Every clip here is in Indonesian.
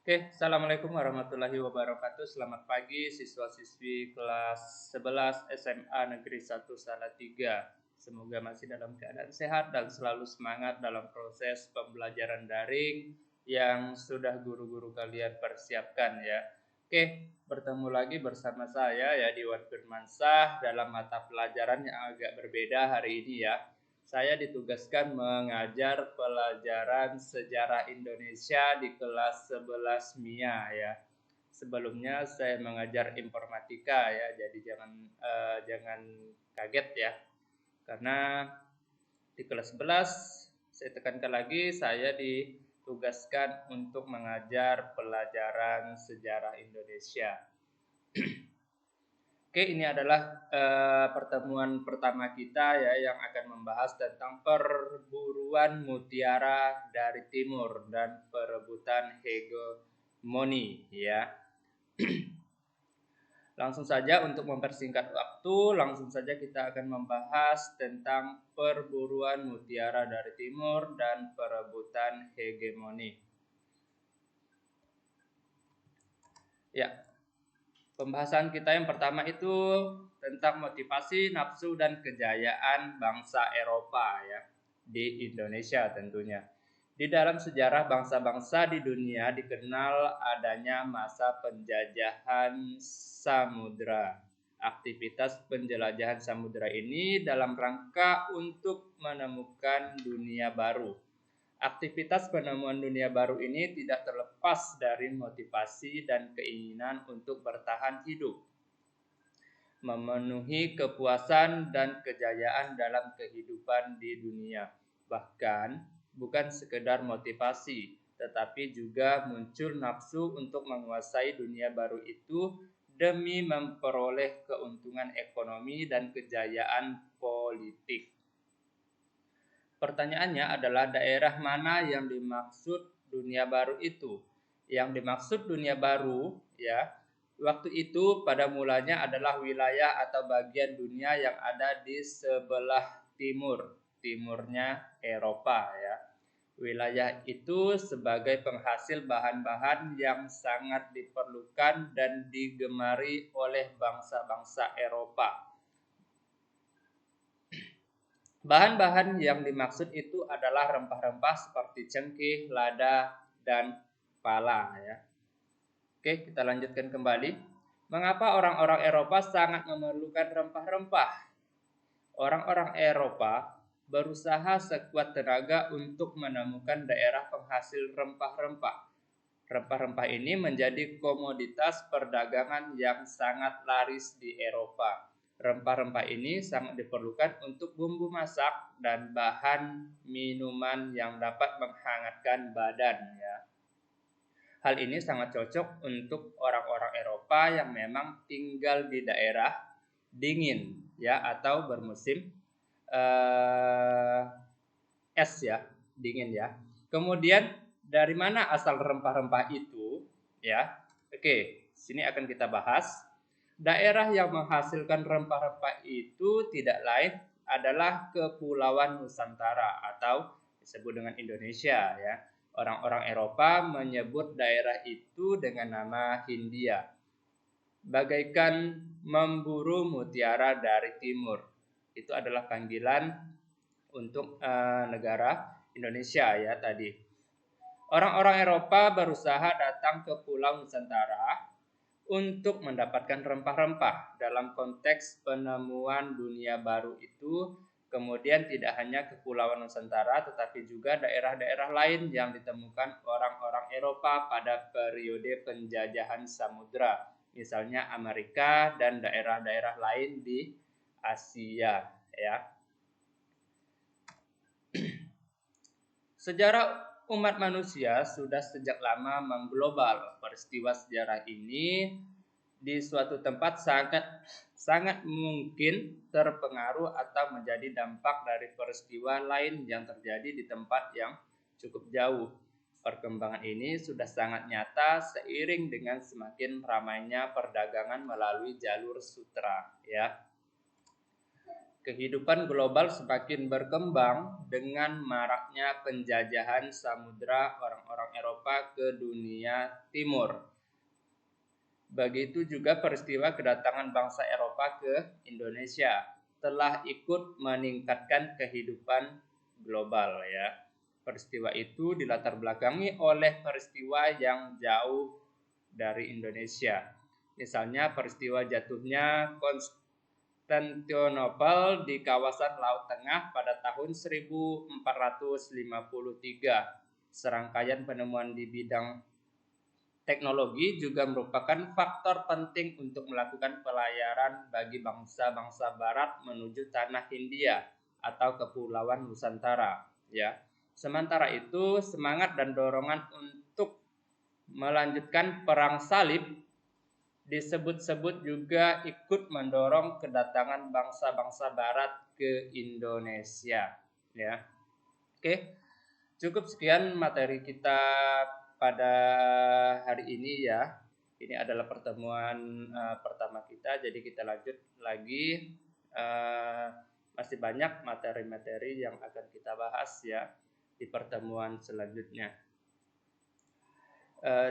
Assalamualaikum warahmatullahi wabarakatuh. Selamat pagi siswa-siswi kelas 11 SMA Negeri 1 Salatiga. Semoga masih dalam keadaan sehat dan selalu semangat dalam proses pembelajaran daring yang sudah guru-guru kalian persiapkan ya. Bertemu lagi bersama saya ya Diwan Firmansyah dalam mata pelajaran yang agak berbeda hari ini ya. Saya ditugaskan mengajar pelajaran sejarah Indonesia di kelas 11 MIA ya. Sebelumnya saya mengajar informatika ya, jadi jangan kaget ya. Karena di kelas 11 saya tekankan lagi saya ditugaskan untuk mengajar pelajaran sejarah Indonesia. Ini adalah pertemuan pertama kita ya yang akan membahas tentang perburuan mutiara dari timur dan perebutan hegemoni ya. Langsung saja untuk mempersingkat waktu, langsung saja kita akan membahas tentang perburuan mutiara dari timur dan perebutan hegemoni. Ya. Pembahasan kita yang pertama itu tentang motivasi, nafsu, dan kejayaan bangsa Eropa ya di Indonesia tentunya. Di dalam sejarah bangsa-bangsa di dunia dikenal adanya masa penjajahan samudra. Aktivitas penjelajahan samudra ini dalam rangka untuk menemukan dunia baru. Aktivitas penemuan dunia baru ini tidak terlepas dari motivasi dan keinginan untuk bertahan hidup, memenuhi kepuasan dan kejayaan dalam kehidupan di dunia. Bahkan bukan sekedar motivasi, tetapi juga muncul nafsu untuk menguasai dunia baru itu demi memperoleh keuntungan ekonomi dan kejayaan politik. Pertanyaannya adalah daerah mana yang dimaksud dunia baru itu? Yang dimaksud dunia baru ya, waktu itu pada mulanya adalah wilayah atau bagian dunia yang ada di sebelah timurnya Eropa ya. Wilayah itu sebagai penghasil bahan-bahan yang sangat diperlukan dan digemari oleh bangsa-bangsa Eropa. Bahan-bahan yang dimaksud itu adalah rempah-rempah seperti cengkeh, lada, dan pala ya. Kita lanjutkan kembali. Mengapa orang-orang Eropa sangat memerlukan rempah-rempah? Orang-orang Eropa berusaha sekuat tenaga untuk menemukan daerah penghasil rempah-rempah. Rempah-rempah ini menjadi komoditas perdagangan yang sangat laris di Eropa. Rempah-rempah ini sangat diperlukan untuk bumbu masak dan bahan minuman yang dapat menghangatkan badan ya. Hal ini sangat cocok untuk orang-orang Eropa yang memang tinggal di daerah dingin ya atau bermusim es ya, dingin ya. Kemudian dari mana asal rempah-rempah itu ya? Sini akan kita bahas. Daerah yang menghasilkan rempah-rempah itu tidak lain adalah Kepulauan Nusantara atau disebut dengan Indonesia ya. Orang-orang Eropa menyebut daerah itu dengan nama Hindia. Bagaikan memburu mutiara dari timur. Itu adalah panggilan untuk negara Indonesia ya tadi. Orang-orang Eropa berusaha datang ke Pulau Nusantara untuk mendapatkan rempah-rempah dalam konteks penemuan dunia baru itu. Kemudian tidak hanya Kepulauan Nusantara tetapi juga daerah-daerah lain yang ditemukan orang-orang Eropa pada periode penjajahan samudra, misalnya Amerika dan daerah-daerah lain di Asia ya. Sejarah umat manusia sudah sejak lama mengglobal. Peristiwa sejarah ini di suatu tempat sangat mungkin terpengaruh atau menjadi dampak dari peristiwa lain yang terjadi di tempat yang cukup jauh. Perkembangan ini sudah sangat nyata seiring dengan semakin ramainya perdagangan melalui jalur sutra ya. kehidupan global semakin berkembang dengan maraknya penjajahan samudra orang-orang Eropa ke dunia timur. Begitu juga peristiwa kedatangan bangsa Eropa ke Indonesia telah ikut meningkatkan kehidupan global ya. Peristiwa itu dilatar belakangi oleh peristiwa yang jauh dari Indonesia. Misalnya peristiwa jatuhnya Konstantinopel di kawasan Laut Tengah pada tahun 1453. Serangkaian penemuan di bidang teknologi juga merupakan faktor penting untuk melakukan pelayaran bagi bangsa-bangsa barat menuju tanah Hindia atau kepulauan Nusantara ya. Sementara itu, semangat dan dorongan untuk melanjutkan perang salib disebut-sebut juga ikut mendorong kedatangan bangsa-bangsa barat ke Indonesia ya. Oke. Cukup sekian materi kita pada hari ini ya. Ini adalah pertemuan pertama kita, jadi kita lanjut lagi. Masih banyak materi-materi yang akan kita bahas ya di pertemuan selanjutnya.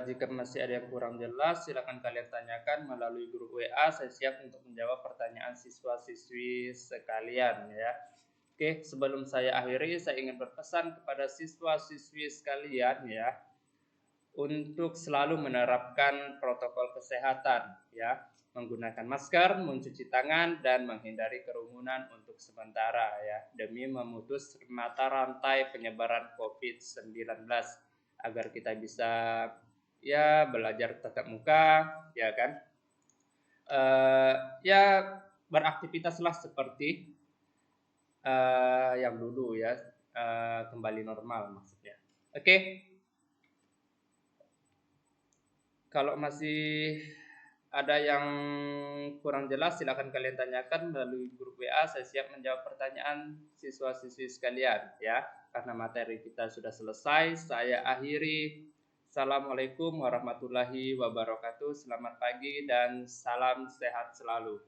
Jika masih ada yang kurang jelas, silakan kalian tanyakan melalui grup WA. Saya siap untuk menjawab pertanyaan siswa-siswi sekalian ya. Oke, sebelum saya akhiri, saya ingin berpesan kepada siswa-siswi sekalian ya, untuk selalu menerapkan protokol kesehatan ya, menggunakan masker, mencuci tangan, dan menghindari kerumunan untuk sementara ya, demi memutus mata rantai penyebaran COVID-19 agar kita bisa ya belajar tatap muka ya kan, ya beraktivitaslah seperti yang dulu ya, kembali normal maksudnya. Oke. Kalau masih ada yang kurang jelas, silakan kalian tanyakan melalui grup WA. Saya siap menjawab pertanyaan siswa-siswi sekalian ya. Karena materi kita sudah selesai, saya akhiri. Assalamualaikum warahmatullahi wabarakatuh. Selamat pagi dan salam sehat selalu.